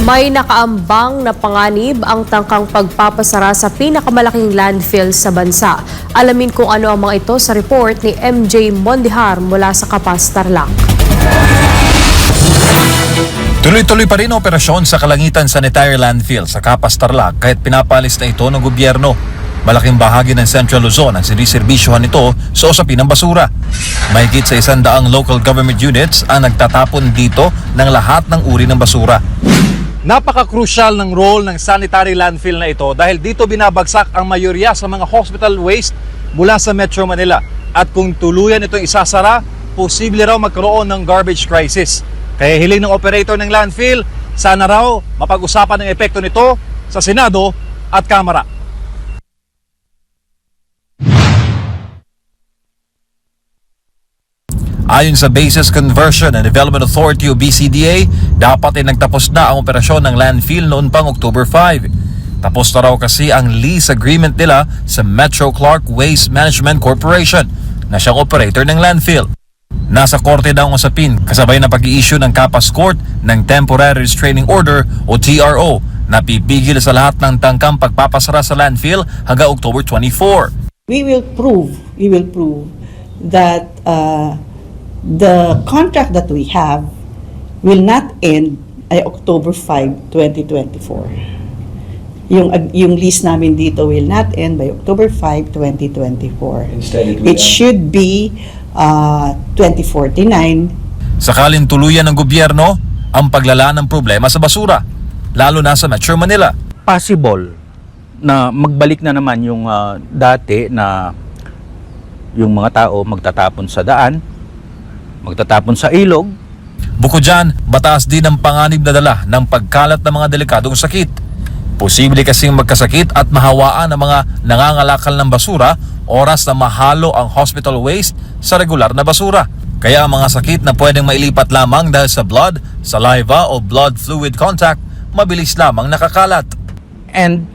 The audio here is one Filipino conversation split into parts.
May nakaambang na panganib ang tangkang pagpapasara sa pinakamalaking landfill sa bansa. Alamin kung ano ang mga ito sa report ni MJ Mondihar mula sa Kapas, Tarlac. Tuloy-tuloy pa rin ang operasyon sa Kalangitan Sanitary Landfill sa Kapas, Tarlac kahit pinapalis na ito ng gobyerno. Malaking bahagi ng Central Luzon ang siniserbisyuhan nito sa usapin ng basura. Mahigit sa 100 local government units ang nagtatapon dito ng lahat ng uri ng basura. Napaka-crucial ng role ng sanitary landfill na ito dahil dito binabagsak ang mayorya sa mga hospital waste mula sa Metro Manila. At kung tuluyan itong isasara, posible raw magkaroon ng garbage crisis. Kaya hiling ng operator ng landfill, sana raw mapag-usapan ang epekto nito sa Senado at Kamara. Ayon sa Bases Conversion and Development Authority o BCDA, dapat ay nagtapos na ang operasyon ng landfill noon pang October 5. Tapos na raw kasi ang lease agreement nila sa Metro Clark Waste Management Corporation na siyang operator ng landfill. Nasa korte daw ang usapin kasabay na pag-i-issue ng Kapas Court ng Temporary Restraining Order o TRO na pipigil sa lahat ng tangkang pagpapasara sa landfill hanggang October 24. We will prove that the contract that we have will not end ay October 5, 2024. Yung lease namin dito will not end by October 5, 2024. Instead, it should be 2049. Sakaling tuluyan ng gobyerno ang paglala ng problema sa basura, lalo na sa Metro Manila. Possible na magbalik na naman yung dati na yung mga tao magtatapon sa daan, magtatapon sa ilog. Bukod dyan, mataas din ang panganib na dala ng pagkalat ng mga delikadong sakit. Posible kasing magkasakit at mahawaan ang mga nangangalakal ng basura oras na mahalo ang hospital waste sa regular na basura. Kaya ang mga sakit na pwedeng mailipat lamang dahil sa blood, saliva o blood fluid contact, mabilis lamang nakakalat. And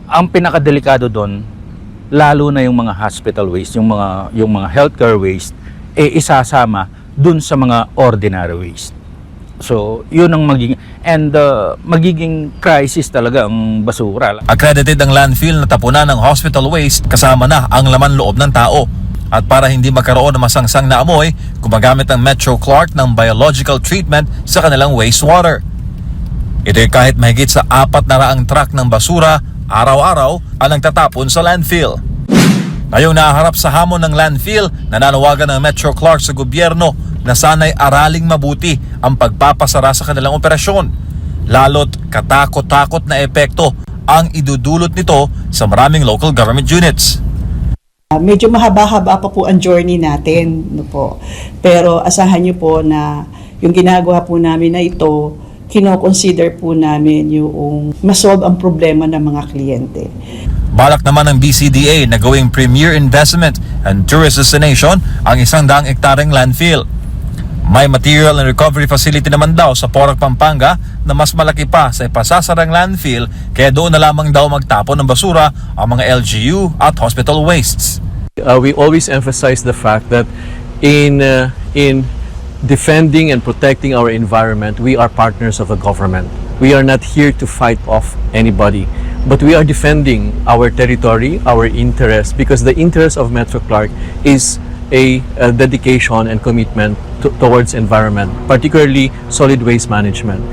ang pinakadelikado doon, lalo na yung mga hospital waste, yung mga healthcare waste, isasama dun sa mga ordinary waste. So, yun ang magiging crisis talaga ang basura. Accredited ang landfill na tapunan ng hospital waste kasama na ang laman loob ng tao. At para hindi magkaroon ng masangsang na amoy, gumagamit ang Metro Clark ng biological treatment sa kanilang wastewater. Ito'y kahit mahigit sa 400 truck ng basura, araw-araw ang nagtatapon sa landfill. Ngayong naharap sa hamon ng landfill, nananawagan ng Metro Clark sa gobyerno na sana'y araling mabuti ang pagpapasara sa kanilang operasyon. Lalo't katakot-takot na epekto ang idudulot nito sa maraming local government units. Medyo mahaba-haba pa po ang journey natin, no po. Pero asahan niyo po na yung ginagawa po namin na ito, kino-consider po namin yung masolve ang problema ng mga kliyente. Balak naman ng BCDA na gawing premier investment and tourist destination ang 100 hektaryeng landfill. May material and recovery facility naman daw sa Porac, Pampanga na mas malaki pa sa ipasasarang landfill kaya doon na lamang daw magtapon ng basura ang mga LGU at hospital wastes. We always emphasize the fact that in defending and protecting our environment, we are partners of the government. We are not here to fight off anybody, but we are defending our territory, our interests, because the interest of Metro Clark is a dedication and commitment towards environment, particularly solid waste management.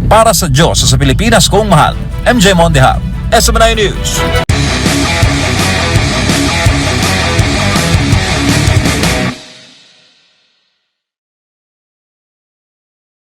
Para sa Diyos sa Pilipinas kong mahal, MJ Mondihar, SMNI News.